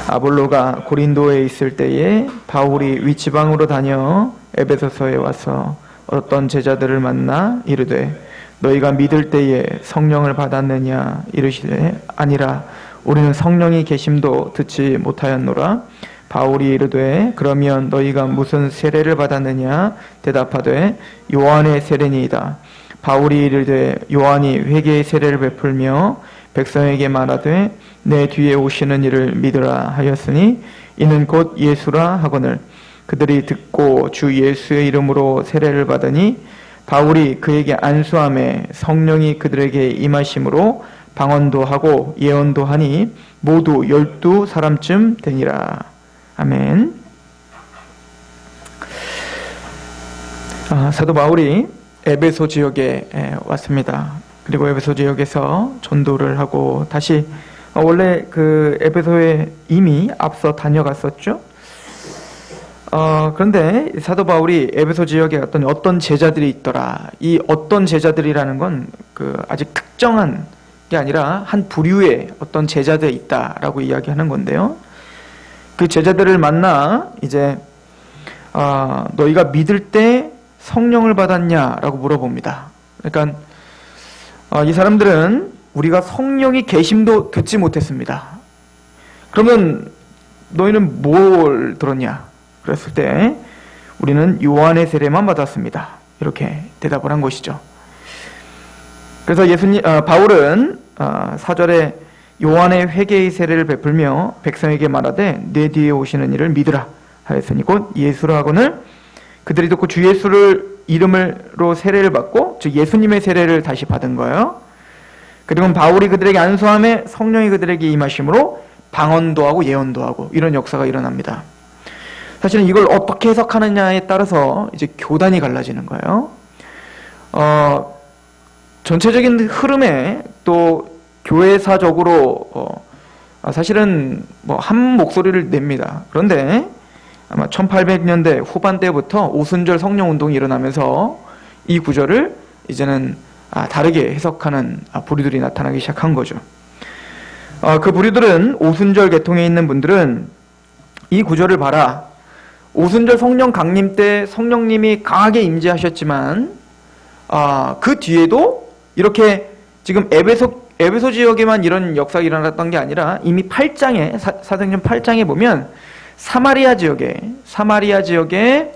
아볼로가 고린도에 있을 때에 바울이 윗지방으로 다녀 에베소서에 와서 어떤 제자들을 만나 이르되 너희가 믿을 때에 성령을 받았느냐 이르시되 아니라 우리는 성령이 계심도 듣지 못하였노라. 바울이 이르되 그러면 너희가 무슨 세례를 받았느냐 대답하되 요한의 세례니이다. 바울이 이르되 요한이 회개의 세례를 베풀며 백성에게 말하되 내 뒤에 오시는 이를 믿으라 하였으니 이는 곧 예수라 하거늘 그들이 듣고 주 예수의 이름으로 세례를 받으니 바울이 그에게 안수함에 성령이 그들에게 임하심으로 방언도 하고 예언도 하니 모두 12사람쯤 되니라. 아멘. 사도 바울이 에베소 지역에 왔습니다. 그리고 에베소 지역에서 전도를 하고 다시 원래 그 에베소에 이미 앞서 다녀갔었죠. 그런데 사도 바울이 에베소 지역에 갔더니 어떤 제자들이 있더라. 이 어떤 제자들이라는 건 그 아직 특정한 게 아니라 한 부류의 어떤 제자들이 있다라고 이야기하는 건데요. 그 제자들을 만나 이제 너희가 믿을 때 성령을 받았냐라고 물어봅니다. 그러니까 이 사람들은 우리가 성령이 계심도 듣지 못했습니다. 그러면 너희는 뭘 들었냐? 그랬을 때 우리는 요한의 세례만 받았습니다. 이렇게 대답을 한 것이죠. 그래서 바울은 4절에 요한의 회개의 세례를 베풀며 백성에게 말하되 내 뒤에 오시는 이를 믿으라 하였으니 곧 예수라 하거늘 그들이 듣고 주 예수를 이름으로 세례를 받고 즉 예수님의 세례를 다시 받은 거예요. 그리고 바울이 그들에게 안수함에 성령이 그들에게 임하심으로 방언도 하고 예언도 하고 이런 역사가 일어납니다. 사실은 이걸 어떻게 해석하느냐에 따라서 이제 교단이 갈라지는 거예요. 전체적인 흐름에 또 교회사적으로 사실은 한 목소리를 냅니다. 그런데 아마 1800년대 후반대부터 오순절 성령운동이 일어나면서 이 구절을 이제는 다르게 해석하는 부류들이 나타나기 시작한 거죠. 그 부류들은 오순절 계통에 있는 분들은 이 구절을 봐라. 오순절 성령 강림 때 성령님이 강하게 임재하셨지만 그 뒤에도 이렇게 지금 에베소 지역에만 이런 역사가 일어났던 게 아니라 이미 8장에 사도행전 8장에 보면 사마리아 지역에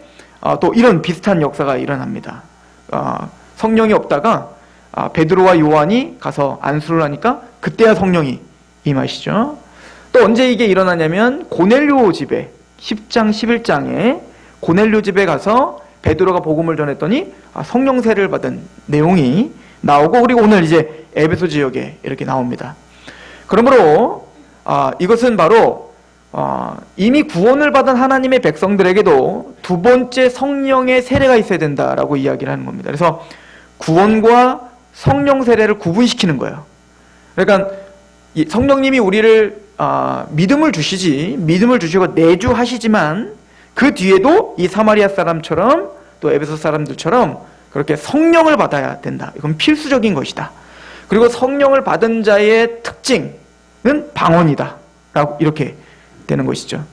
또 이런 비슷한 역사가 일어납니다. 성령이 없다가 베드로와 요한이 가서 안수를 하니까 그때야 성령이 임하시죠. 또 언제 이게 일어나냐면 고넬료 집에 10장 11장에 고넬료 집에 가서 베드로가 복음을 전했더니 성령 세례를 받은 내용이 나오고 그리고 오늘 이제 에베소 지역에 이렇게 나옵니다. 그러므로 이것은 바로 이미 구원을 받은 하나님의 백성들에게도 두 번째 성령의 세례가 있어야 된다라고 이야기를 하는 겁니다. 그래서 구원과 성령 세례를 구분시키는 거예요. 그러니까 성령님이 우리를 믿음을 주시고 내주하시지만 그 뒤에도 이 사마리아 사람처럼 또 에베소 사람들처럼 그렇게 성령을 받아야 된다. 이건 필수적인 것이다. 그리고 성령을 받은 자의 특징은 방언이다. 라고 이렇게 되는 것이죠.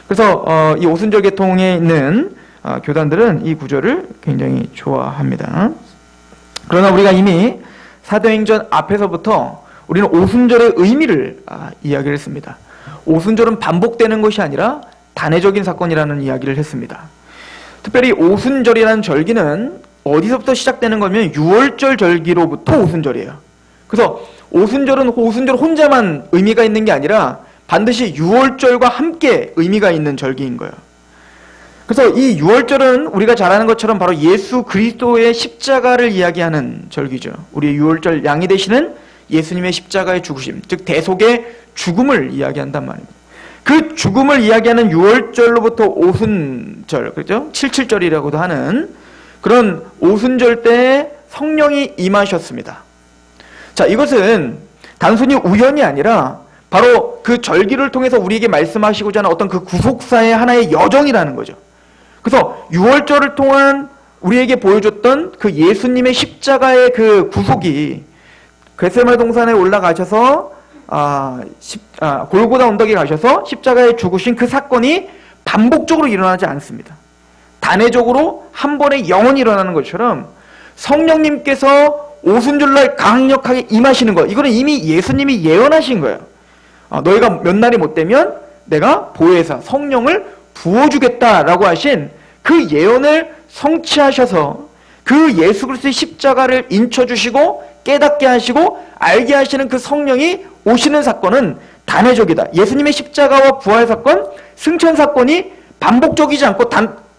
그래서 이 오순절 계통에 있는 교단들은 이 구절을 굉장히 좋아합니다. 그러나 우리가 이미 사도행전 앞에서부터 우리는 오순절의 의미를 이야기를 했습니다. 오순절은 반복되는 것이 아니라 단회적인 사건이라는 이야기를 했습니다. 특별히 오순절이라는 절기는 어디서부터 시작되는 거면 유월절 절기로부터 오순절이에요. 그래서 오순절 혼자만 의미가 있는 게 아니라 반드시 유월절과 함께 의미가 있는 절기인 거예요. 그래서 이 유월절은 우리가 잘 아는 것처럼 바로 예수 그리스도의 십자가를 이야기하는 절기죠. 우리의 유월절 양이 되시는 예수님의 십자가의 죽으심, 즉 대속의 죽음을 이야기한단 말입니다. 그 죽음을 이야기하는 유월절로부터 오순절, 그렇죠? 77절이라고도 하는 그런 오순절 때 성령이 임하셨습니다. 자, 이것은 단순히 우연이 아니라 바로 그 절기를 통해서 우리에게 말씀하시고자 하는 어떤 그 구속사의 하나의 여정이라는 거죠. 그래서 유월절을 통한 우리에게 보여줬던 그 예수님의 십자가의 그 구속이 겟세마네 동산에 올라가셔서 골고다 언덕에 가셔서 십자가에 죽으신 그 사건이 반복적으로 일어나지 않습니다. 단회적으로 한 번에 영원히 일어나는 것처럼 성령님께서 오순절날 강력하게 임하시는 것, 이거는 이미 예수님이 예언하신 거예요. 너희가 몇 날이 못 되면 내가 보혜사 성령을 부어주겠다라고 하신 그 예언을 성취하셔서 그 예수 그리스도의 십자가를 인쳐주시고 깨닫게 하시고 알게 하시는 그 성령이 오시는 사건은 단회적이다. 예수님의 십자가와 부활 사건, 승천 사건이 반복적이지 않고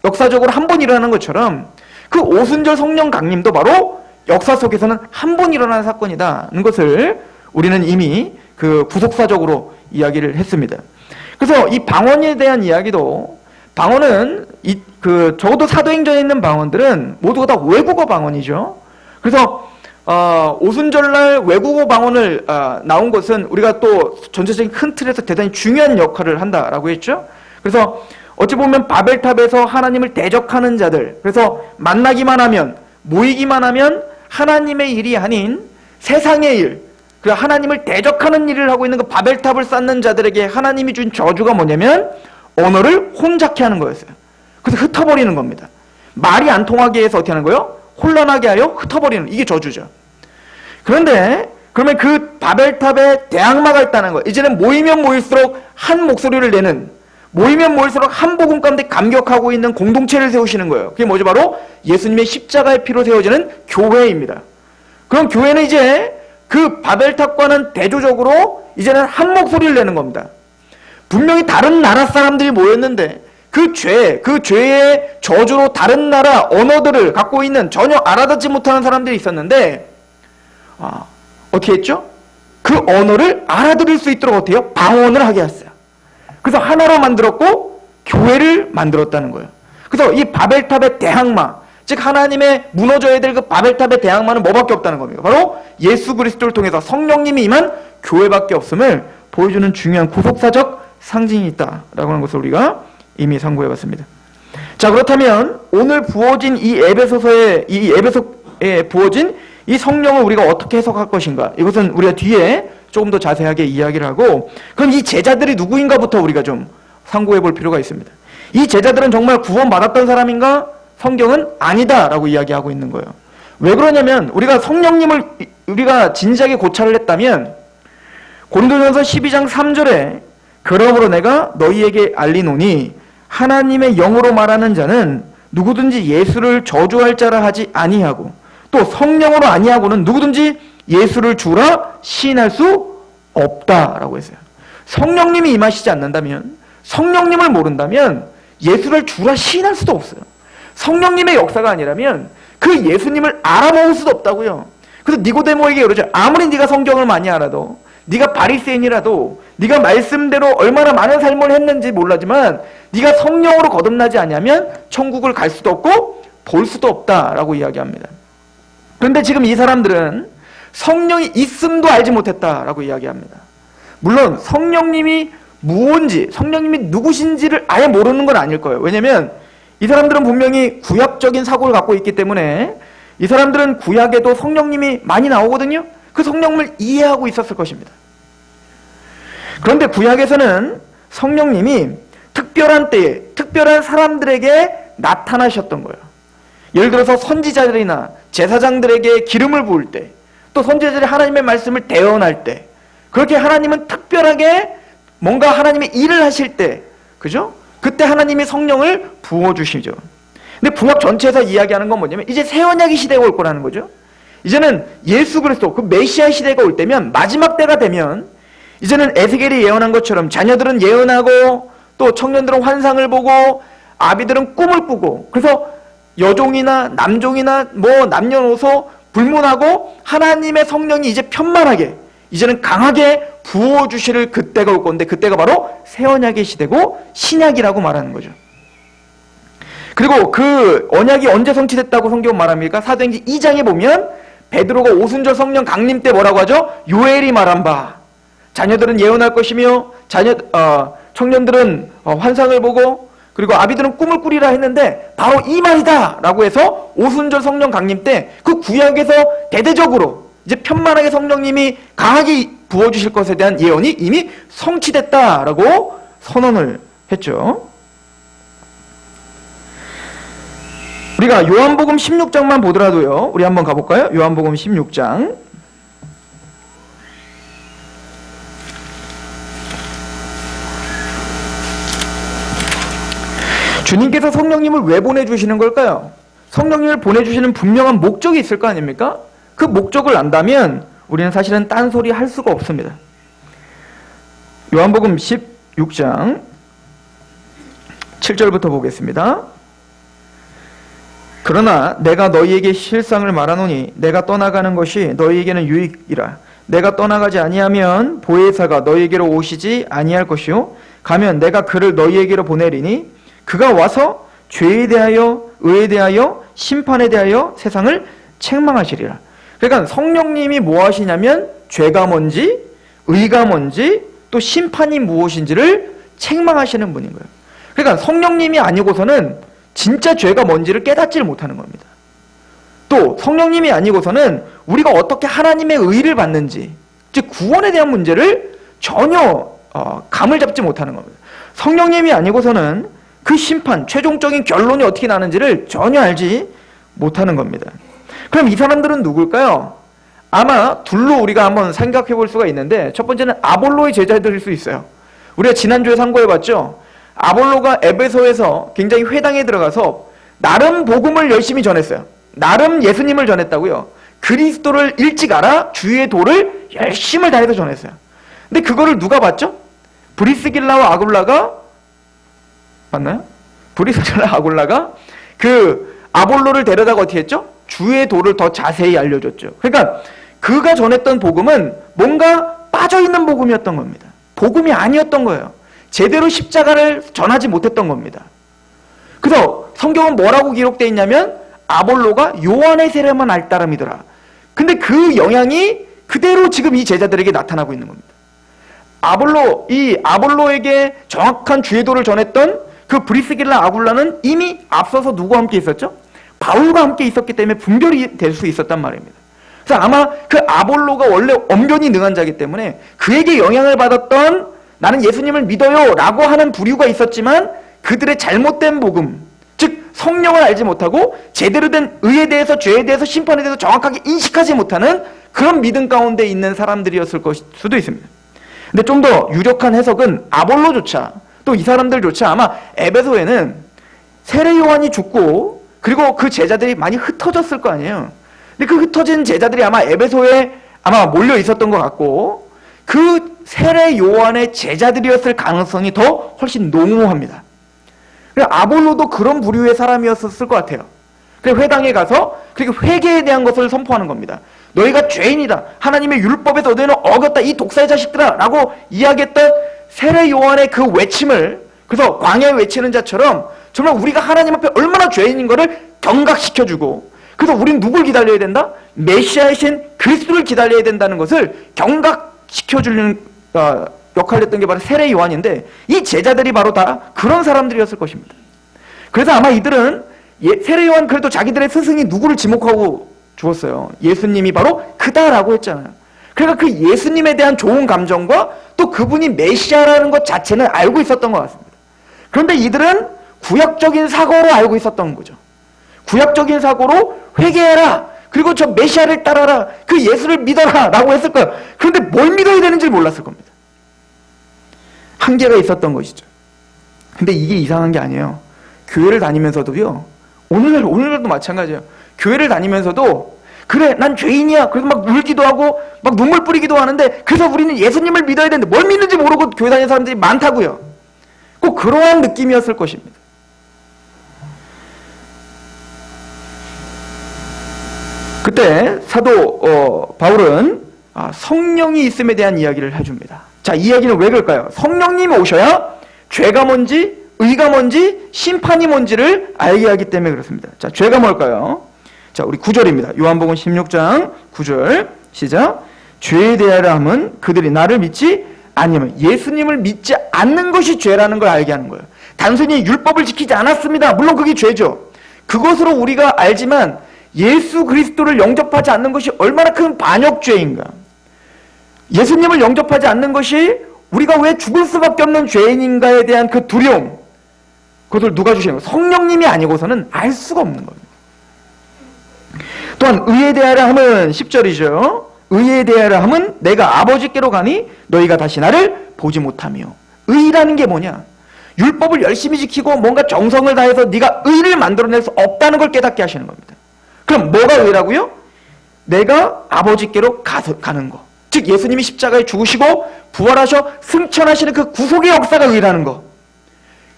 역사적으로 한 번 일어나는 것처럼 그 오순절 성령 강림도 바로 역사 속에서는 한 번 일어나는 사건이다는 것을 우리는 이미 그 구속사적으로 이야기를 했습니다. 그래서 이 방언에 대한 이야기도, 방언은 적어도 사도행전에 있는 방언들은 모두가 다 외국어 방언이죠. 그래서 오순절날 외국어 방언을 나온 것은 우리가 또 전체적인 큰 틀에서 대단히 중요한 역할을 한다라고 했죠. 그래서 어찌 보면 바벨탑에서 하나님을 대적하는 자들, 그래서 만나기만 하면, 모이기만 하면 하나님의 일이 아닌 세상의 일, 그 하나님을 대적하는 일을 하고 있는 그 바벨탑을 쌓는 자들에게 하나님이 준 저주가 뭐냐면 언어를 혼잡케 하는 거였어요. 그래서 흩어버리는 겁니다. 말이 안 통하게 해서 어떻게 하는 거예요? 혼란하게 하여 흩어버리는, 이게 저주죠. 그런데 그러면 그 바벨탑에 대항마가 있다는 거예요. 이제는 모이면 모일수록 한 목소리를 내는, 모이면 모일수록 한 복음 가운데 감격하고 있는 공동체를 세우시는 거예요. 그게 뭐죠? 바로 예수님의 십자가의 피로 세워지는 교회입니다. 그럼 교회는 이제 그 바벨탑과는 대조적으로 이제는 한 목소리를 내는 겁니다. 분명히 다른 나라 사람들이 모였는데 그 죄의 저주로 다른 나라 언어들을 갖고 있는 전혀 알아듣지 못하는 사람들이 있었는데 어떻게 했죠? 그 언어를 알아들을 수 있도록 어떻게 해요? 방언을 하게 했어요. 그래서 하나로 만들었고 교회를 만들었다는 거예요. 그래서 이 바벨탑의 대항마, 즉 하나님의 무너져야 될 그 바벨탑의 대항마는 뭐밖에 없다는 겁니다. 바로 예수 그리스도를 통해서 성령님이 임한 교회밖에 없음을 보여주는 중요한 구속사적 상징이 있다라고 하는 것을 우리가 이미 상고해봤습니다. 자, 그렇다면 오늘 부어진 이 에베소에 부어진 이 성령을 우리가 어떻게 해석할 것인가? 이것은 우리가 뒤에 조금 더 자세하게 이야기를 하고, 그럼 이 제자들이 누구인가부터 우리가 좀 상고해 볼 필요가 있습니다. 이 제자들은 정말 구원받았던 사람인가? 성경은 아니다라고 이야기하고 있는 거예요. 왜 그러냐면 우리가 성령님을 우리가 진지하게 고찰을 했다면 고린도전서 12장 3절에 그러므로 내가 너희에게 알리노니 하나님의 영으로 말하는 자는 누구든지 예수를 저주할 자라 하지 아니하고 또 성령으로 아니하고는 누구든지 예수를 주라 시인할 수 없다라고 했어요. 성령님이 임하시지 않는다면, 성령님을 모른다면 예수를 주라 시인할 수도 없어요. 성령님의 역사가 아니라면 그 예수님을 알아먹을 수도 없다고요. 그래서 니고데모에게 그러죠. 아무리 네가 성경을 많이 알아도, 네가 바리새인이라도, 네가 말씀대로 얼마나 많은 삶을 했는지 몰라지만 네가 성령으로 거듭나지 않으면 천국을 갈 수도 없고 볼 수도 없다라고 이야기합니다. 그런데 지금 이 사람들은 성령이 있음도 알지 못했다라고 이야기합니다. 물론 성령님이 무언지, 성령님이 누구신지를 아예 모르는 건 아닐 거예요. 왜냐하면 이 사람들은 분명히 구약적인 사고를 갖고 있기 때문에 이 사람들은 구약에도 성령님이 많이 나오거든요. 그 성령을 이해하고 있었을 것입니다. 그런데 구약에서는 성령님이 특별한 때에 특별한 사람들에게 나타나셨던 거예요. 예를 들어서 선지자들이나 제사장들에게 기름을 부을 때, 또 선지자들이 하나님의 말씀을 대언할 때, 그렇게 하나님은 특별하게 뭔가 하나님의 일을 하실 때, 그죠? 그때 하나님이 성령을 부어주시죠. 근데 구약 전체에서 이야기하는 건 뭐냐면 이제 새 언약의 시대가 올 거라는 거죠. 이제는 예수 그리스도, 그 메시아 시대가 올 때면, 마지막 때가 되면 이제는 에스겔이 예언한 것처럼 자녀들은 예언하고 또 청년들은 환상을 보고 아비들은 꿈을 꾸고, 그래서 여종이나 남종이나 뭐 남녀노소 불문하고 하나님의 성령이 이제 편만하게, 이제는 강하게 부어주실 그때가 올 건데, 그때가 바로 새 언약의 시대고 신약이라고 말하는 거죠. 그리고 그 언약이 언제 성취됐다고 성경은 말합니까? 사도행전 2장에 보면 베드로가 오순절 성령 강림 때 뭐라고 하죠? 요엘이 말한 바, 자녀들은 예언할 것이며 청년들은 환상을 보고, 그리고 아비들은 꿈을 꾸리라 했는데 바로 이 말이다 라고 해서 오순절 성령 강림 때 그 구약에서 대대적으로 이제 편만하게 성령님이 강하게 부어주실 것에 대한 예언이 이미 성취됐다라고 선언을 했죠. 우리가 요한복음 16장만 보더라도요. 우리 한번 가볼까요? 요한복음 16장. 주님께서 성령님을 왜 보내주시는 걸까요? 성령님을 보내주시는 분명한 목적이 있을 거 아닙니까? 그 목적을 안다면 우리는 사실은 딴소리 할 수가 없습니다. 요한복음 16장 7절부터 보겠습니다. 그러나 내가 너희에게 실상을 말하노니 내가 떠나가는 것이 너희에게는 유익이라. 내가 떠나가지 아니하면 보혜사가 너희에게로 오시지 아니할 것이요 가면 내가 그를 너희에게로 보내리니 그가 와서 죄에 대하여 의에 대하여 심판에 대하여 세상을 책망하시리라. 그러니까 성령님이 뭐 하시냐면 죄가 뭔지 의가 뭔지 또 심판이 무엇인지를 책망하시는 분인 거예요. 그러니까 성령님이 아니고서는 진짜 죄가 뭔지를 깨닫지를 못하는 겁니다. 또 성령님이 아니고서는 우리가 어떻게 하나님의 의를 받는지, 즉 구원에 대한 문제를 전혀 감을 잡지 못하는 겁니다. 성령님이 아니고서는 그 심판, 최종적인 결론이 어떻게 나는지를 전혀 알지 못하는 겁니다. 그럼 이 사람들은 누굴까요? 아마 둘로 우리가 한번 생각해 볼 수가 있는데, 첫 번째는 아볼로의 제자들일 수 있어요. 우리가 지난주에 상고해봤죠. 아볼로가 에베소에서 굉장히 회당에 들어가서 나름 복음을 열심히 전했어요. 나름 예수님을 전했다고요. 그리스도를 일찍 알아 주의 도를 열심을 다해서 전했어요. 근데 그거를 누가 봤죠? 브리스길라와 아굴라가 맞나요? 브리스길라 아굴라가 그 아볼로를 데려다가 어떻게 했죠? 주의 도를 더 자세히 알려줬죠. 그러니까 그가 전했던 복음은 뭔가 빠져있는 복음이었던 겁니다. 복음이 아니었던 거예요. 제대로 십자가를 전하지 못했던 겁니다. 그래서 성경은 뭐라고 기록되어 있냐면 아볼로가 요한의 세례만 알 따름이더라. 근데 그 영향이 그대로 지금 이 제자들에게 나타나고 있는 겁니다. 이 아볼로에게 정확한 주의 도를 전했던 그 브리스길라 아굴라는 이미 앞서서 누구와 함께 있었죠? 바울과 함께 있었기 때문에 분별이 될 수 있었단 말입니다. 그래서 아마 그 아볼로가 원래 엄변이 능한 자이기 때문에 그에게 영향을 받았던 나는 예수님을 믿어요 라고 하는 부류가 있었지만 그들의 잘못된 복음, 즉 성령을 알지 못하고 제대로 된 의에 대해서 죄에 대해서 심판에 대해서 정확하게 인식하지 못하는 그런 믿음 가운데 있는 사람들이었을 수도 있습니다. 근데 좀 더 유력한 해석은 아볼로조차 또 이 사람들조차 아마 에베소에는 세례 요한이 죽고 그리고 그 제자들이 많이 흩어졌을 거 아니에요. 근데 그 흩어진 제자들이 아마 에베소에 아마 몰려 있었던 것 같고 그 세례 요한의 제자들이었을 가능성이 더 훨씬 농후합니다. 아볼로도 그런 부류의 사람이었을 것 같아요. 그래서 회당에 가서 그리고 회개에 대한 것을 선포하는 겁니다. 너희가 죄인이다. 하나님의 율법에서 너희는 어겼다. 이 독사의 자식들아 라고 이야기했던 세례 요한의 그 외침을, 그래서 광야에 외치는 자처럼 정말 우리가 하나님 앞에 얼마나 죄인인 거를 경각시켜주고, 그래서 우린 누굴 기다려야 된다? 메시아이신 그리스도를 기다려야 된다는 것을 경각시켜주는 역할을 했던 게 바로 세례 요한인데, 이 제자들이 바로 다 그런 사람들이었을 것입니다. 그래서 아마 이들은 세례 요한 그래도 자기들의 스승이 누구를 지목하고 주었어요. 예수님이 바로 그다라고 했잖아요. 그러니까 그 예수님에 대한 좋은 감정과 또 그분이 메시아라는 것 자체는 알고 있었던 것 같습니다. 그런데 이들은 구약적인 사고로 알고 있었던 거죠. 구약적인 사고로 회개해라. 그리고 저 메시아를 따라라. 그 예수를 믿어라. 라고 했을 거예요. 그런데 뭘 믿어야 되는지 몰랐을 겁니다. 한계가 있었던 것이죠. 근데 이게 이상한 게 아니에요. 교회를 다니면서도요. 오늘날도 마찬가지예요. 교회를 다니면서도 그래 난 죄인이야. 그래서 막 울기도 하고 막 눈물 뿌리기도 하는데 그래서 우리는 예수님을 믿어야 되는데 뭘 믿는지 모르고 교회 다니는 사람들이 많다고요. 꼭 그러한 느낌이었을 것입니다. 그때 사도 바울은 성령이 있음에 대한 이야기를 해줍니다. 자, 이 이야기는 왜 그럴까요? 성령님이 오셔야 죄가 뭔지 의가 뭔지 심판이 뭔지를 알게 하기 때문에 그렇습니다. 자, 죄가 뭘까요? 자, 우리 9절입니다. 요한복음 16장 9절 시작. 죄에 대하여 함은 그들이 나를 믿지 아니면 예수님을 믿지 않는 것이 죄라는 걸 알게 하는 거예요. 단순히 율법을 지키지 않았습니다. 물론 그게 죄죠. 그것으로 우리가 알지만 예수 그리스도를 영접하지 않는 것이 얼마나 큰 반역죄인가. 예수님을 영접하지 않는 것이 우리가 왜 죽을 수밖에 없는 죄인인가에 대한 그 두려움, 그것을 누가 주시는 거예요? 성령님이 아니고서는 알 수가 없는 겁니다. 또한 의에 대하여 함은 10절이죠. 의에 대하여 함은 내가 아버지께로 가니 너희가 다시 나를 보지 못하며. 의라는 게 뭐냐? 율법을 열심히 지키고 뭔가 정성을 다해서 네가 의를 만들어낼 수 없다는 걸 깨닫게 하시는 겁니다. 그럼 뭐가 의라고요? 내가 아버지께로 가는 거. 즉 예수님이 십자가에 죽으시고 부활하셔 승천하시는 그 구속의 역사가 의라는 거.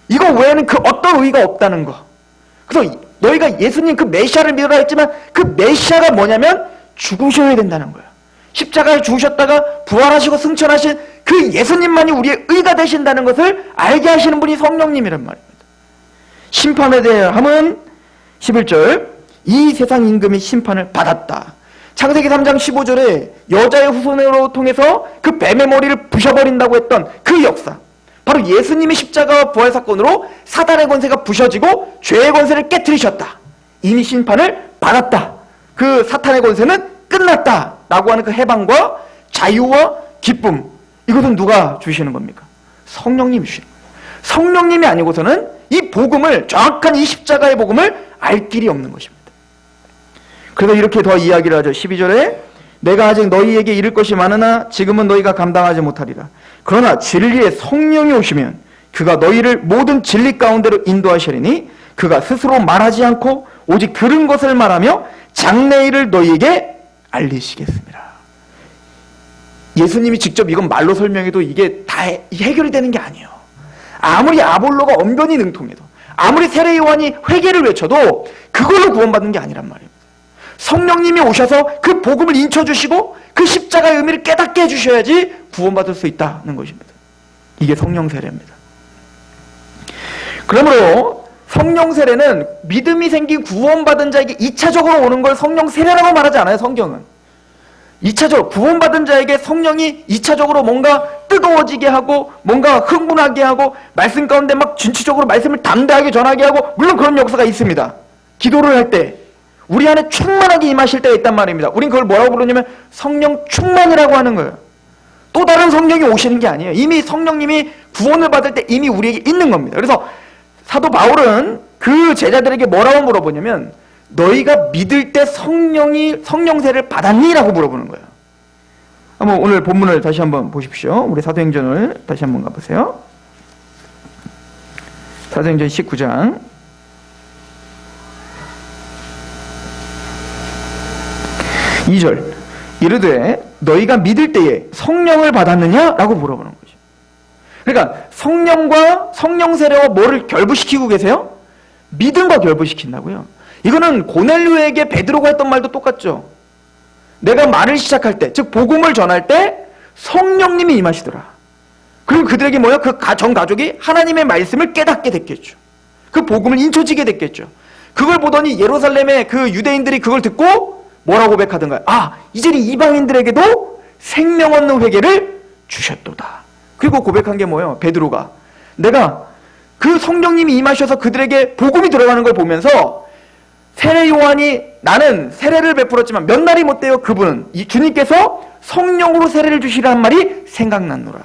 이거 외에는 그 어떤 의가 없다는 거. 그래서 너희가 예수님 그 메시아를 믿으라 했지만 그 메시아가 뭐냐면 죽으셔야 된다는 거예요. 십자가에 죽으셨다가 부활하시고 승천하신 그 예수님만이 우리의 의가 되신다는 것을 알게 하시는 분이 성령님이란 말입니다. 심판에 대함은 11절 이 세상 임금이 심판을 받았다. 창세기 3장 15절에 여자의 후손으로 통해서 그 뱀의 머리를 부셔버린다고 했던 그 역사, 바로 예수님의 십자가와 부활 사건으로 사단의 권세가 부셔지고 죄의 권세를 깨트리셨다. 이미 심판을 받았다. 그 사탄의 권세는 끝났다 라고 하는 그 해방과 자유와 기쁨, 이것은 누가 주시는 겁니까? 성령님이 주시는 거예요. 성령님이 아니고서는 이 복음을, 정확한 이 십자가의 복음을 알 길이 없는 것입니다. 그래서 이렇게 더 이야기를 하죠. 12절에 내가 아직 너희에게 이를 것이 많으나 지금은 너희가 감당하지 못하리라. 그러나 진리의 성령이 오시면 그가 너희를 모든 진리 가운데로 인도하시리니 그가 스스로 말하지 않고 오직 들은 것을 말하며 장래일을 너희에게 알리시겠습니다. 예수님이 직접 이건 말로 설명해도 이게 다 해결이 되는 게 아니에요. 아무리 아볼로가 언변이 능통해도, 아무리 세례 요한이 회개를 외쳐도 그걸로 구원받는 게 아니란 말입니다. 성령님이 오셔서 그 복음을 인쳐주시고 그 십자가의 의미를 깨닫게 해주셔야지 구원받을 수 있다는 것입니다. 이게 성령 세례입니다. 그러므로 성령 세례는 믿음이 생긴 구원받은 자에게 2차적으로 오는 걸 성령 세례라고 말하지 않아요. 성경은 2차적으로 구원받은 자에게 성령이 2차적으로 뭔가 뜨거워지게 하고 뭔가 흥분하게 하고 말씀 가운데 막 진취적으로 말씀을 담대하게 전하게 하고, 물론 그런 역사가 있습니다. 기도를 할 때 우리 안에 충만하게 임하실 때가 있단 말입니다. 우린 그걸 뭐라고 부르냐면 성령 충만이라고 하는 거예요. 또 다른 성령이 오시는 게 아니에요. 이미 성령님이 구원을 받을 때 이미 우리에게 있는 겁니다. 그래서 사도 바울은 그 제자들에게 뭐라고 물어보냐면 너희가 믿을 때 성령 세례를 받았니? 라고 물어보는 거예요. 한번 오늘 본문을 다시 한번 보십시오. 우리 사도행전을 다시 한번 가보세요. 사도행전 19장 2절 이르되 너희가 믿을 때에 성령을 받았느냐? 라고 물어보는 거죠. 그러니까 성령과 성령 세례와 뭐를 결부시키고 계세요? 믿음과 결부시킨다고요. 이거는 고넬료에게 베드로가 했던 말도 똑같죠. 내가 말을 시작할 때, 즉 복음을 전할 때 성령님이 임하시더라. 그리고 그들에게 뭐야? 그 전 가족이 하나님의 말씀을 깨닫게 됐겠죠. 그 복음을 인쳐지게 됐겠죠. 그걸 보더니 예루살렘의 그 유대인들이 그걸 듣고 뭐라고 고백하던가요? 아, 이제는 이방인들에게도 생명 얻는 회개를 주셨도다. 그리고 고백한 게 뭐예요? 베드로가 내가 그 성령님이 임하셔서 그들에게 복음이 들어가는 걸 보면서 세례 요한이 나는 세례를 베풀었지만 몇 날이 못 돼요. 그분은 이 주님께서 성령으로 세례를 주시라는 말이 생각났노라.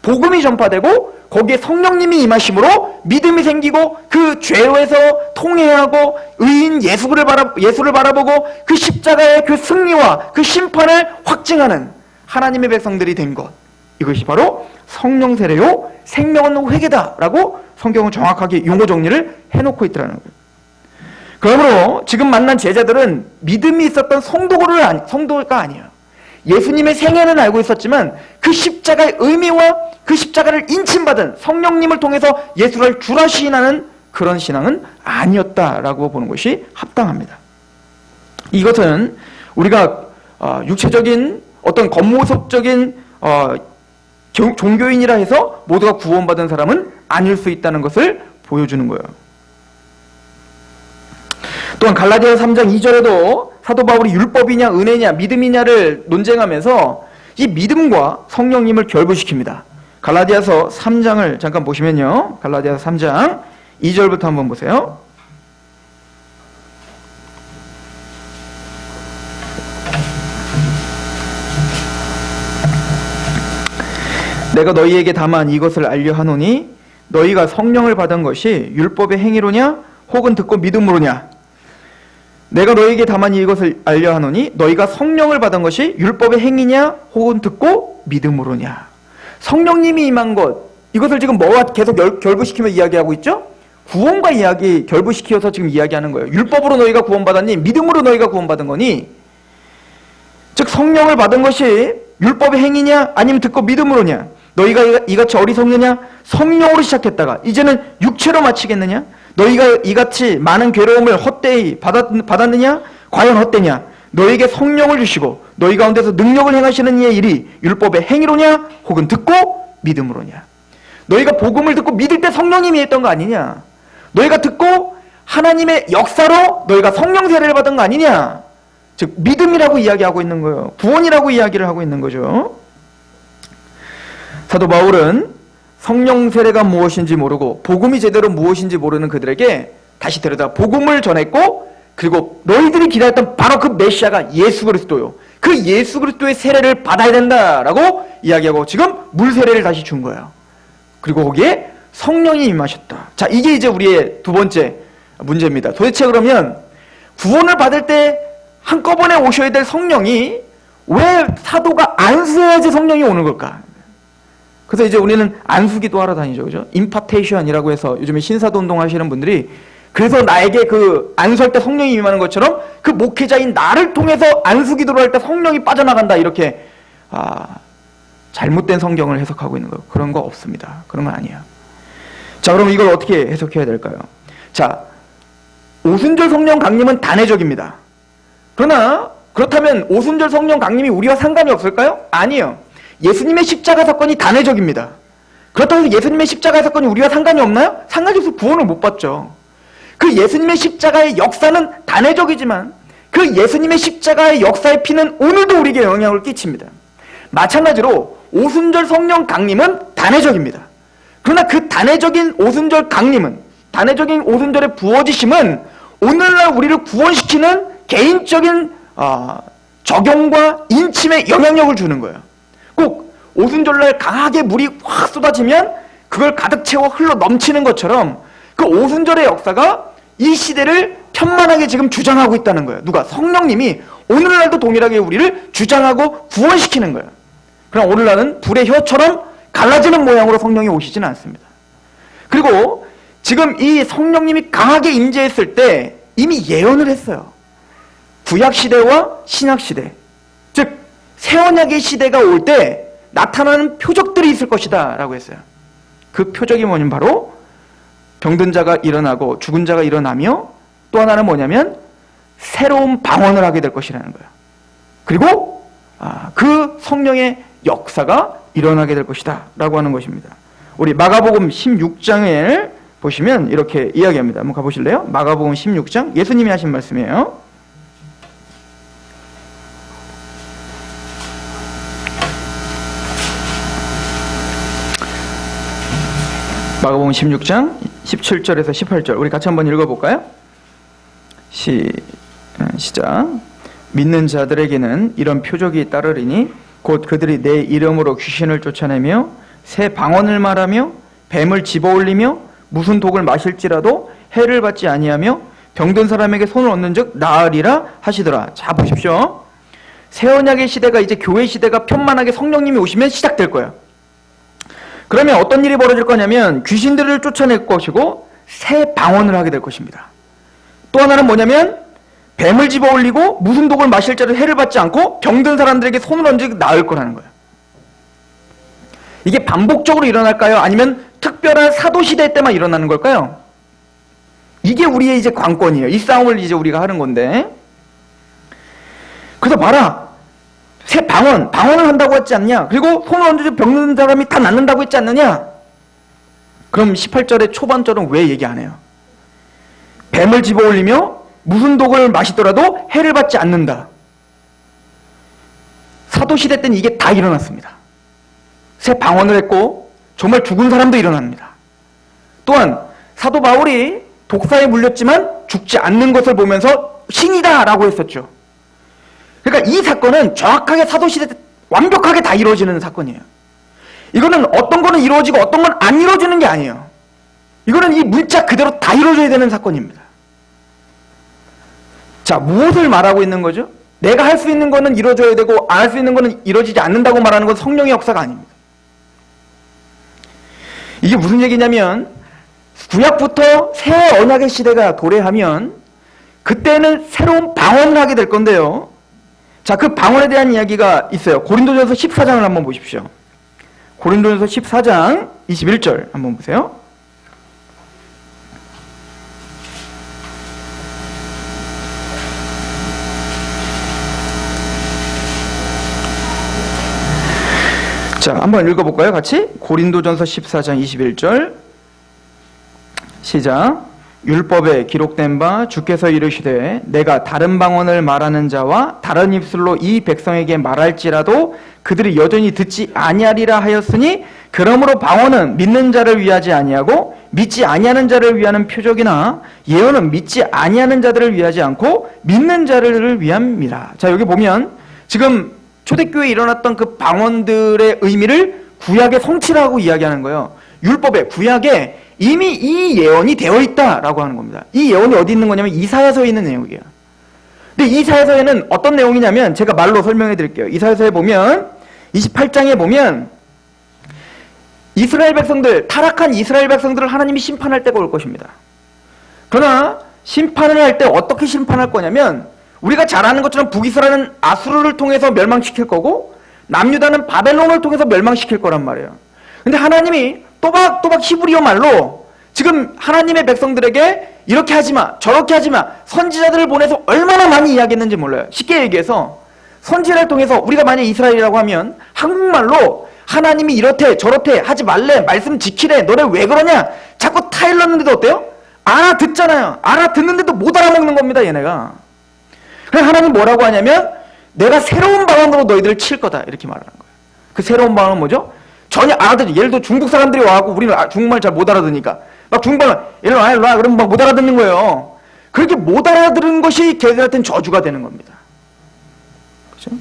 복음이 전파되고 거기에 성령님이 임하심으로 믿음이 생기고 그 죄에서 통회하고 의인 예수를 바라보고 그 십자가의 그 승리와 그 심판을 확증하는 하나님의 백성들이 된 것, 이것이 바로 성령 세례요 생명 얻는 회개다라고 성경은 정확하게 용어 정리를 해놓고 있더라는 거예요. 그러므로 지금 만난 제자들은 믿음이 있었던 성도가 아니에요. 예수님의 생애는 알고 있었지만 그 십자가의 의미와 그 십자가를 인침받은 성령님을 통해서 예수를 주라 시인하는 그런 신앙은 아니었다라고 보는 것이 합당합니다. 이것은 우리가 육체적인 어떤 겉모습적인 종교인이라 해서 모두가 구원받은 사람은 아닐 수 있다는 것을 보여주는 거예요. 또한 갈라디아 3장 2절에도 사도 바울이 율법이냐 은혜냐 믿음이냐를 논쟁하면서 이 믿음과 성령님을 결부시킵니다. 갈라디아서 3장을 잠깐 보시면요. 갈라디아서 3장 2절부터 한번 보세요. 내가 너희에게 다만 이것을 알려 하노니 너희가 성령을 받은 것이 율법의 행위로냐 혹은 듣고 믿음으로냐. 내가 너희에게 다만 이것을 알려 하노니 너희가 성령을 받은 것이 율법의 행위냐 혹은 듣고 믿음으로냐. 성령님이 임한 것, 이것을 지금 뭐와 계속 결부시키며 이야기하고 있죠? 구원과 이야기 결부시켜서 지금 이야기하는 거예요. 율법으로 너희가 구원받았니? 믿음으로 너희가 구원받은 거니? 즉 성령을 받은 것이 율법의 행위냐 아니면 듣고 믿음으로냐. 너희가 이같이 어리석느냐? 성령으로 시작했다가 이제는 육체로 마치겠느냐? 너희가 이같이 많은 괴로움을 헛되이 받았느냐? 과연 헛되냐? 너희에게 성령을 주시고 너희 가운데서 능력을 행하시는 이의 일이 율법의 행위로냐 혹은 듣고 믿음으로냐. 너희가 복음을 듣고 믿을 때 성령님이 했던 거 아니냐. 너희가 듣고 하나님의 역사로 너희가 성령 세례를 받은 거 아니냐. 즉 믿음이라고 이야기하고 있는 거예요. 구원이라고 이야기를 하고 있는 거죠. 사도 바울은 성령 세례가 무엇인지 모르고 복음이 제대로 무엇인지 모르는 그들에게 다시 데려다 복음을 전했고, 그리고 너희들이 기다렸던 바로 그 메시아가 예수 그리스도요, 그 예수 그리스도의 세례를 받아야 된다라고 이야기하고 지금 물 세례를 다시 준 거예요. 그리고 거기에 성령이 임하셨다. 자, 이게 이제 우리의 두 번째 문제입니다. 도대체 그러면 구원을 받을 때 한꺼번에 오셔야 될 성령이 왜 사도가 안수해야지 성령이 오는 걸까? 그래서 이제 우리는 안수기도 하러 다니죠, 그죠? 임파테이션이라고 해서 요즘에 신사도 운동 하시는 분들이, 그래서 나에게 그 안수할 때 성령이 임하는 것처럼 그 목회자인 나를 통해서 안수기도를 할 때 성령이 빠져나간다, 이렇게 잘못된 성경을 해석하고 있는 거예요. 그런 거 없습니다. 그런 건 아니에요. 자, 그럼 이걸 어떻게 해석해야 될까요? 자, 오순절 성령 강림은 단회적입니다. 그러나 그렇다면 오순절 성령 강림이 우리와 상관이 없을까요? 아니에요. 예수님의 십자가 사건이 단회적입니다. 그렇다고 해서 예수님의 십자가 사건이 우리와 상관이 없나요? 상관이 없어서 구원을 못 받죠. 그 예수님의 십자가의 역사는 단회적이지만 그 예수님의 십자가의 역사의 피는 오늘도 우리에게 영향을 끼칩니다. 마찬가지로 오순절 성령 강림은 단회적입니다. 그러나 그 단회적인 오순절 강림은, 단회적인 오순절의 부어지심은 오늘날 우리를 구원시키는 개인적인 적용과 인침에 영향력을 주는 거예요. 꼭 오순절날 강하게 물이 확 쏟아지면 그걸 가득 채워 흘러 넘치는 것처럼 그 오순절의 역사가 이 시대를 편만하게 지금 주장하고 있다는 거예요. 누가? 성령님이 오늘날도 동일하게 우리를 주장하고 구원시키는 거예요. 그럼 오늘날은 불의 혀처럼 갈라지는 모양으로 성령이 오시지는 않습니다. 그리고 지금 이 성령님이 강하게 임재했을 때 이미 예언을 했어요. 구약시대와 신약시대, 즉 새언약의 시대가 올 때 나타나는 표적들이 있을 것이다 라고 했어요. 그 표적이 뭐냐면 바로 병든 자가 일어나고 죽은 자가 일어나며, 또 하나는 뭐냐면 새로운 방언을 하게 될 것이라는 거예요. 그리고 그 성령의 역사가 일어나게 될 것이다 라고 하는 것입니다. 우리 마가복음 16장을 보시면 이렇게 이야기합니다. 한번 가보실래요? 마가복음 16장, 예수님이 하신 말씀이에요. 마가복음 16장 17절에서 18절 우리 같이 한번 읽어볼까요? 시작. 믿는 자들에게는 이런 표적이 따르리니 곧 그들이 내 이름으로 귀신을 쫓아내며 새 방언을 말하며 뱀을 집어올리며 무슨 독을 마실지라도 해를 받지 아니하며 병든 사람에게 손을 얹는 즉 나으리라 하시더라. 자, 보십시오. 새 언약의 시대가, 이제 교회 시대가 편만하게 성령님이 오시면 시작될 거예요. 그러면 어떤 일이 벌어질 거냐면 귀신들을 쫓아낼 것이고 새 방언을 하게 될 것입니다. 또 하나는 뭐냐면 뱀을 집어올리고 무슨 독을 마실 자를 해를 받지 않고 병든 사람들에게 손을 얹으 나을 거라는 거예요. 이게 반복적으로 일어날까요? 아니면 특별한 사도시대 때만 일어나는 걸까요? 이게 우리의 이제 관건이에요. 이 싸움을 이제 우리가 하는 건데, 그래서 봐라, 새 방언을 한다고 했지 않냐? 그리고 손을 얹어서 병든 사람이 다 낫는다고 했지 않느냐? 그럼 18절의 초반절은 왜 얘기 안 해요? 뱀을 집어올리며 무슨 독을 마시더라도 해를 받지 않는다. 사도시대 때는 이게 다 일어났습니다. 새 방언을 했고 정말 죽은 사람도 일어납니다. 또한 사도 바울이 독사에 물렸지만 죽지 않는 것을 보면서 신이다 라고 했었죠. 그러니까 이 사건은 정확하게 사도시대 때 완벽하게 다 이루어지는 사건이에요. 이거는 어떤 거는 이루어지고 어떤 건 안 이루어지는 게 아니에요. 이거는 이 문자 그대로 다 이루어져야 되는 사건입니다. 자, 무엇을 말하고 있는 거죠? 내가 할 수 있는 거는 이루어져야 되고 안 할 수 있는 거는 이루어지지 않는다고 말하는 건 성령의 역사가 아닙니다. 이게 무슨 얘기냐면 구약부터 새 언약의 시대가 도래하면 그때는 새로운 방언을 하게 될 건데요. 자, 그 방언에 대한 이야기가 있어요. 고린도전서 14장을 한번 보십시오. 고린도전서 14장 21절 한번 보세요. 자, 한번 읽어볼까요? 같이? 고린도전서 14장 21절 시작. 율법에 기록된 바 주께서 이르시되 내가 다른 방언을 말하는 자와 다른 입술로 이 백성에게 말할지라도 그들이 여전히 듣지 아니하리라 하였으니 그러므로 방언은 믿는 자를 위하지 아니하고 믿지 아니하는 자를 위하는 표적이나 예언은 믿지 아니하는 자들을 위하지 않고 믿는 자를 위함이라. 자, 여기 보면 지금 초대교회에 일어났던 그 방언들의 의미를 구약의 성취라고 이야기하는 거예요. 율법에, 구약에 이미 이 예언이 되어 있다라고 하는 겁니다. 이 예언이 어디 있는 거냐면 이사야서에 있는 내용이에요. 근데 이사야서에는 어떤 내용이냐면 제가 말로 설명해 드릴게요. 이사야서에 보면 28장에 보면 이스라엘 백성들, 타락한 이스라엘 백성들을 하나님이 심판할 때가 올 것입니다. 그러나 심판을 할 때 어떻게 심판할 거냐면 우리가 잘 아는 것처럼 북이스라엘은 아수르를 통해서 멸망시킬 거고 남유다는 바벨론을 통해서 멸망시킬 거란 말이에요. 근데 하나님이 또박또박 히브리어 말로 지금 하나님의 백성들에게 이렇게 하지마 저렇게 하지마 선지자들을 보내서 얼마나 많이 이야기했는지 몰라요. 쉽게 얘기해서 선지자를 통해서 우리가 만약 이스라엘이라고 하면 한국말로 하나님이 이렇대 저렇대 하지 말래 말씀 지키래 너네 왜 그러냐 자꾸 타일렀는데도 어때요? 알아듣잖아요. 알아듣는데도 못 알아먹는 겁니다. 얘네가. 그래서 하나님 뭐라고 하냐면 내가 새로운 방언으로 너희들을 칠 거다 이렇게 말하는 거예요. 그 새로운 방언은 뭐죠? 전혀 알아듣지. 예를 들어 중국 사람들이 와갖고 우리는 중국말 잘 못 알아듣으니까 막 중국말 일로 와 그러면 막 못 알아듣는 거예요. 그렇게 못 알아들은 것이 걔들한테는 저주가 되는 겁니다. 그렇죠?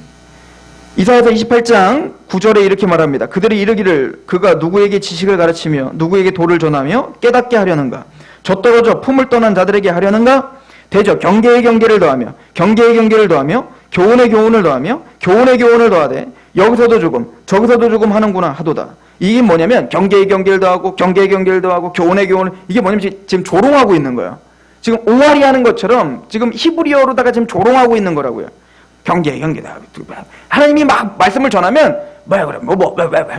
이사야서 28장 9절에 이렇게 말합니다. 그들이 이르기를 그가 누구에게 지식을 가르치며 누구에게 도를 전하며 깨닫게 하려는가 젖떨어져 품을 떠난 자들에게 하려는가 대저 경계의 경계를 더하며 경계의 경계를 더하며 교훈의 교훈을 더하며 교훈의 교훈을 더하되 여기서도 조금 저기서도 조금 하는구나 하도다. 이게 뭐냐면 경계의 경계를 더하고 경계의 경계를 더하고 교훈의 교훈을 이게 뭐냐면 지금 조롱하고 있는 거예요. 지금 옹알이 하는 것처럼 지금 히브리어로다가 지금 조롱하고 있는 거라고요. 경계의 경계다. 하나님이 막 말씀을 전하면 뭐야 그래 뭐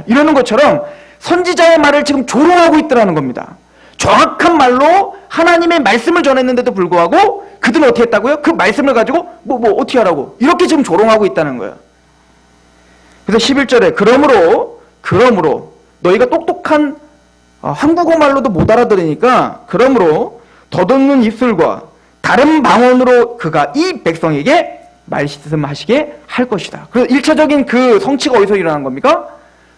이러는 것처럼 선지자의 말을 지금 조롱하고 있더라는 겁니다. 정확한 말로 하나님의 말씀을 전했는데도 불구하고 그들은 어떻게 했다고요? 그 말씀을 가지고 뭐 어떻게 하라고 이렇게 지금 조롱하고 있다는 거예요. 그래서 11절에 그러므로 너희가 똑똑한 한국어 말로도 못 알아들으니까 그러므로 더듬는 입술과 다른 방언으로 그가 이 백성에게 말씀하시게 할 것이다. 그래서 1차적인 그 성취가 어디서 일어난 겁니까?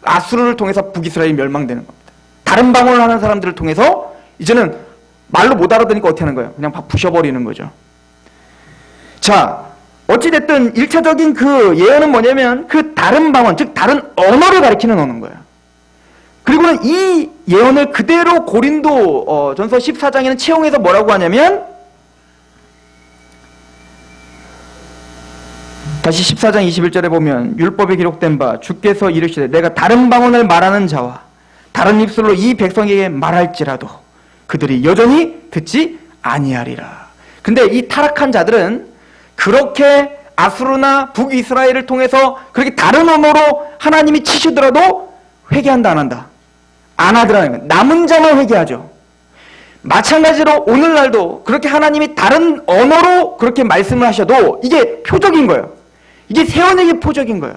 아수르를 통해서 북이스라엘이 멸망되는 겁니다. 다른 방언을 하는 사람들을 통해서 이제는 말로 못 알아들으니까 어떻게 하는 거예요? 그냥 막 부셔버리는 거죠. 자, 어찌됐든 1차적인 그 예언은 뭐냐면 그 다른 방언, 즉 다른 언어를 가리키는 언어인 거예요. 그리고는 이 예언을 그대로 고린도 전서 14장에는 채용해서 뭐라고 하냐면 다시 14장 21절에 보면 율법에 기록된 바 주께서 이르시되 내가 다른 방언을 말하는 자와 다른 입술로 이 백성에게 말할지라도 그들이 여전히 듣지 아니하리라. 근데 이 타락한 자들은 그렇게 아수르나 북이스라엘을 통해서 그렇게 다른 언어로 하나님이 치시더라도 회개한다 안 한다? 안 하더라는 거예요. 남은 자만 회개하죠. 마찬가지로 오늘날도 그렇게 하나님이 다른 언어로 그렇게 말씀을 하셔도 이게 표적인 거예요. 이게 새 언약의 표적인 거예요.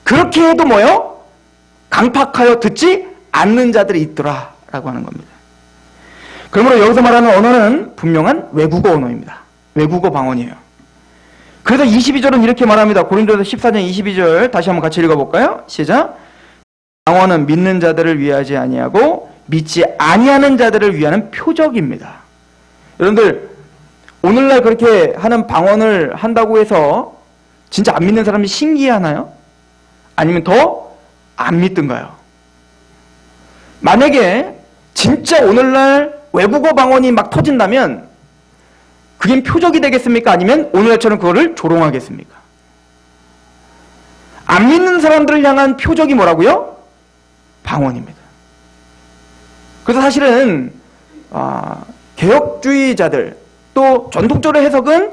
그렇게 해도 뭐요? 강팍하여 듣지 않는 자들이 있더라 라고 하는 겁니다. 그러므로 여기서 말하는 언어는 분명한 외국어 언어입니다. 외국어 방언이에요. 그래서 22절은 이렇게 말합니다. 고린도서 14장 22절 다시 한번 같이 읽어볼까요? 시작. 방언은 믿는 자들을 위하지 아니하고 믿지 아니하는 자들을 위하는 표적입니다. 여러분들 오늘날 그렇게 하는 방언을 한다고 해서 진짜 안 믿는 사람이 신기하나요? 아니면 더 안 믿든가요? 만약에 진짜 오늘날 외국어 방언이 막 터진다면 그게 표적이 되겠습니까? 아니면 오늘날처럼 그거를 조롱하겠습니까? 안 믿는 사람들을 향한 표적이 뭐라고요? 방언입니다. 그래서 사실은 개혁주의자들 또 전통적으로 해석은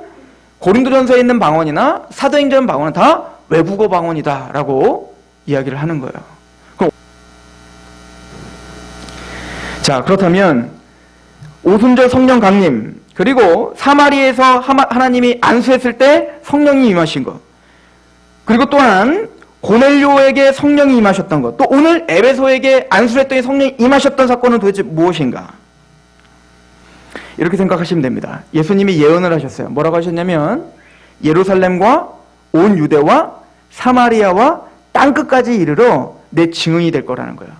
고린도전서에 있는 방언이나 사도행전 방언은 다 외국어 방언이다라고 이야기를 하는 거예요. 자, 그렇다면 오순절 성령 강림, 그리고 사마리에서 하나님이 안수했을 때 성령이 임하신 것, 그리고 또한 고넬료에게 성령이 임하셨던 것, 또 오늘 에베소에게 안수를 했더니 성령이 임하셨던 사건은 도대체 무엇인가? 이렇게 생각하시면 됩니다. 예수님이 예언을 하셨어요. 뭐라고 하셨냐면 예루살렘과 온 유대와 사마리아와 땅끝까지 이르러 내 증인이 될 거라는 거예요.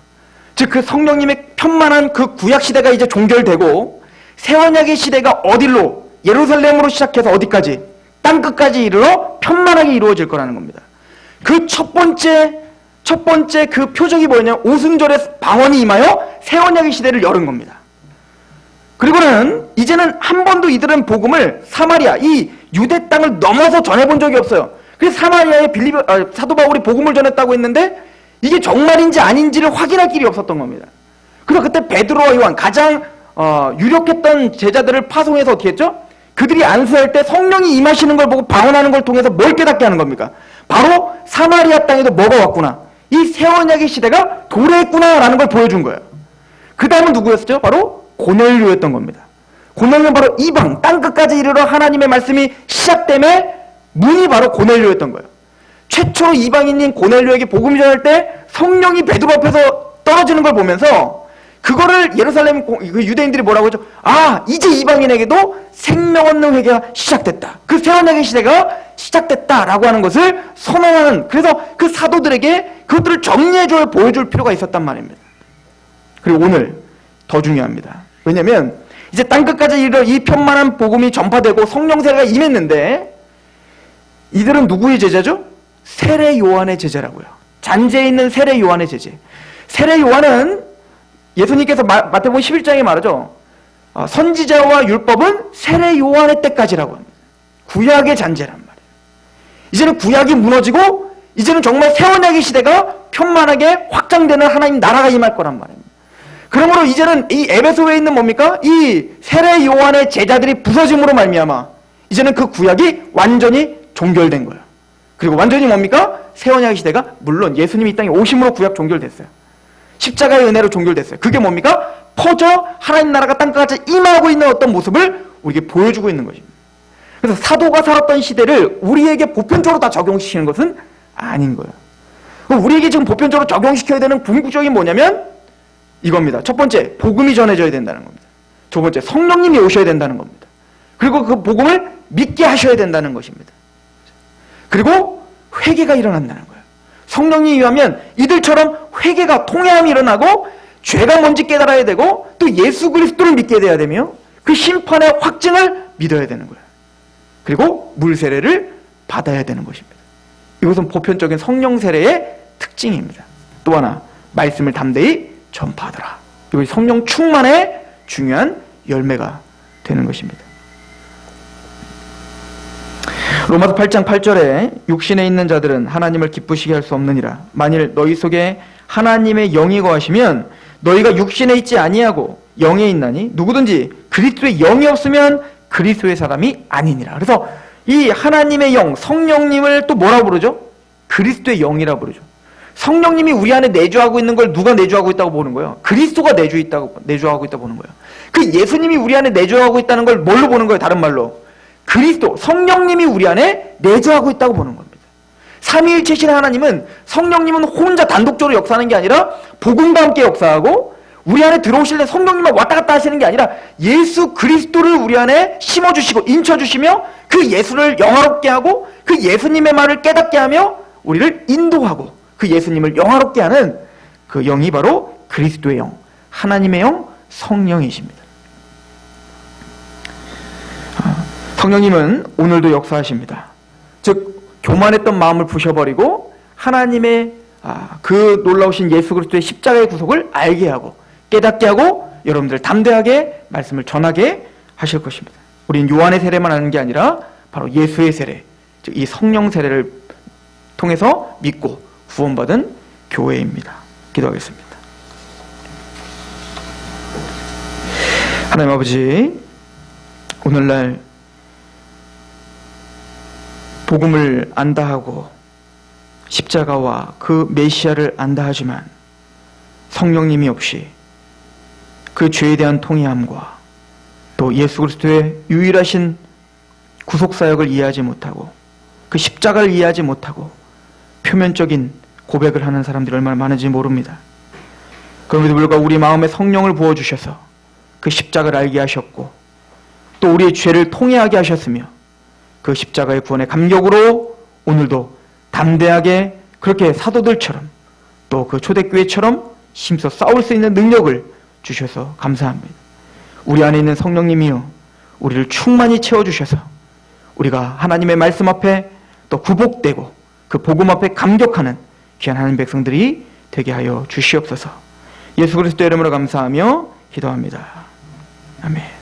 즉 그 성령님의 편만한 그 구약 시대가 이제 종결되고 새 언약의 시대가 어디로? 예루살렘으로 시작해서 어디까지? 땅끝까지 이르러 편만하게 이루어질 거라는 겁니다. 그 첫 번째 그 표적이 뭐냐? 오순절에 방언이 임하여 새 언약의 시대를 열은 겁니다. 그리고는 이제는 한 번도 이들은 복음을 사마리아, 이 유대 땅을 넘어서 전해본 적이 없어요. 그래서 사마리아에 사도 바울이 복음을 전했다고 했는데 이게 정말인지 아닌지를 확인할 길이 없었던 겁니다. 그래서 그때 베드로와 요한, 가장 유력했던 제자들을 파송해서 어떻게 했죠? 그들이 안수할 때 성령이 임하시는 걸 보고 방언하는 걸 통해서 뭘 깨닫게 하는 겁니까? 바로 사마리아 땅에도 뭐가 왔구나, 이 새 언약의 시대가 도래했구나라는 걸 보여준 거예요. 그 다음은 누구였죠? 바로 고넬료였던 겁니다. 고넬료는 바로 이방, 땅끝까지 이르러 하나님의 말씀이 시작됨에 문이 바로 고넬료였던 거예요. 최초로 이방인인 고넬료에게 복음 전할 때 성령이 베드로 앞에서 떨어지는 걸 보면서 그거를 예루살렘 유대인들이 뭐라고 하죠? 이제 이방인에게도 생명 얻는 회개가 시작됐다. 그 새 언약의 시대가 시작됐다라고 하는 것을 선언하는, 그래서 그 사도들에게 그것들을 정리해줘야 보여줄 필요가 있었단 말입니다. 그리고 오늘 더 중요합니다. 왜냐면 이제 땅끝까지 이르러 이 편만한 복음이 전파되고 성령 세례가 임했는데 이들은 누구의 제자죠? 세례 요한의 제자라고요. 잔재에 있는 세례 요한의 제자. 세례 요한은 예수님께서 마태복음 11장에 말하죠. 선지자와 율법은 세례 요한의 때까지라고 합니다. 구약의 잔재란 말이에요. 이제는 구약이 무너지고 이제는 정말 새 언약의 시대가 편만하게 확장되는 하나님 나라가 임할 거란 말입니다. 그러므로 이제는 이 에베소에 있는 뭡니까? 이 세례 요한의 제자들이 부서짐으로 말미암아 이제는 그 구약이 완전히 종결된 거예요. 그리고 완전히 뭡니까? 새 언약의 시대가 물론 예수님이 이 땅에 오심으로 구약 종결됐어요. 십자가의 은혜로 종결됐어요. 그게 뭡니까? 퍼져 하나님 나라가 땅끝까지 임하고 있는 어떤 모습을 우리에게 보여주고 있는 것입니다. 그래서 사도가 살았던 시대를 우리에게 보편적으로 다 적용시키는 것은 아닌 거예요. 우리에게 지금 보편적으로 적용시켜야 되는 궁극적인 뭐냐면 이겁니다. 첫 번째, 복음이 전해져야 된다는 겁니다. 두 번째, 성령님이 오셔야 된다는 겁니다. 그리고 그 복음을 믿게 하셔야 된다는 것입니다. 그리고 회개가 일어난다는 거예요. 성령님이 임하면 이들처럼 회개가, 통회함이 일어나고 죄가 뭔지 깨달아야 되고 또 예수 그리스도를 믿게 돼야 되며 그 심판의 확증을 믿어야 되는 거예요. 그리고 물 세례를 받아야 되는 것입니다. 이것은 보편적인 성령 세례의 특징입니다. 또 하나, 말씀을 담대히 전파하더라. 이것이 성령 충만의 중요한 열매가 되는 것입니다. 로마서 8장 8절에 육신에 있는 자들은 하나님을 기쁘시게 할 수 없느니라. 만일 너희 속에 하나님의 영이 거하시면 너희가 육신에 있지 아니하고 영에 있나니 누구든지 그리스도의 영이 없으면 그리스도의 사람이 아니니라. 그래서 이 하나님의 영, 성령님을 또 뭐라고 부르죠? 그리스도의 영이라고 부르죠. 성령님이 우리 안에 내주하고 있는 걸 누가 내주하고 있다고 보는 거예요? 그리스도가 내주하고 있다고 보는 거예요. 그 예수님이 우리 안에 내주하고 있다는 걸 뭘로 보는 거예요? 다른 말로 그리스도, 성령님이 우리 안에 내주하고 있다고 보는 겁니다. 삼위일체신 하나님은, 성령님은 혼자 단독적으로 역사하는 게 아니라 복음과 함께 역사하고 우리 안에 들어오실 때 성령님만 왔다 갔다 하시는 게 아니라 예수 그리스도를 우리 안에 심어주시고 인쳐주시며 그 예수를 영화롭게 하고 그 예수님의 말을 깨닫게 하며 우리를 인도하고 그 예수님을 영화롭게 하는 그 영이 바로 그리스도의 영, 하나님의 영, 성령이십니다. 성령님은 오늘도 역사하십니다. 즉 교만했던 마음을 부셔버리고 하나님의 그 놀라우신 예수 그리스도의 십자가의 구속을 알게 하고 깨닫게 하고 여러분들 담대하게 말씀을 전하게 하실 것입니다. 우린 요한의 세례만 하는 게 아니라 바로 예수의 세례, 즉 이 성령 세례를 통해서 믿고 구원받은 교회입니다. 기도하겠습니다. 하나님 아버지, 오늘날 복음을 안다 하고 십자가와 그 메시아를 안다 하지만 성령님이 없이 그 죄에 대한 통회함과 또 예수 그리스도의 유일하신 구속사역을 이해하지 못하고 그 십자가를 이해하지 못하고 표면적인 고백을 하는 사람들이 얼마나 많은지 모릅니다. 그럼에도 불구하고 우리 마음에 성령을 부어주셔서 그 십자가를 알게 하셨고 또 우리의 죄를 통회하게 하셨으며 그 십자가의 구원의 감격으로 오늘도 담대하게 그렇게 사도들처럼 또 그 초대교회처럼 힘써 싸울 수 있는 능력을 주셔서 감사합니다. 우리 안에 있는 성령님이요, 우리를 충만히 채워주셔서 우리가 하나님의 말씀 앞에 또 구복되고 그 복음 앞에 감격하는 귀한 하나님 백성들이 되게 하여 주시옵소서. 예수 그리스도의 이름으로 감사하며 기도합니다. 아멘.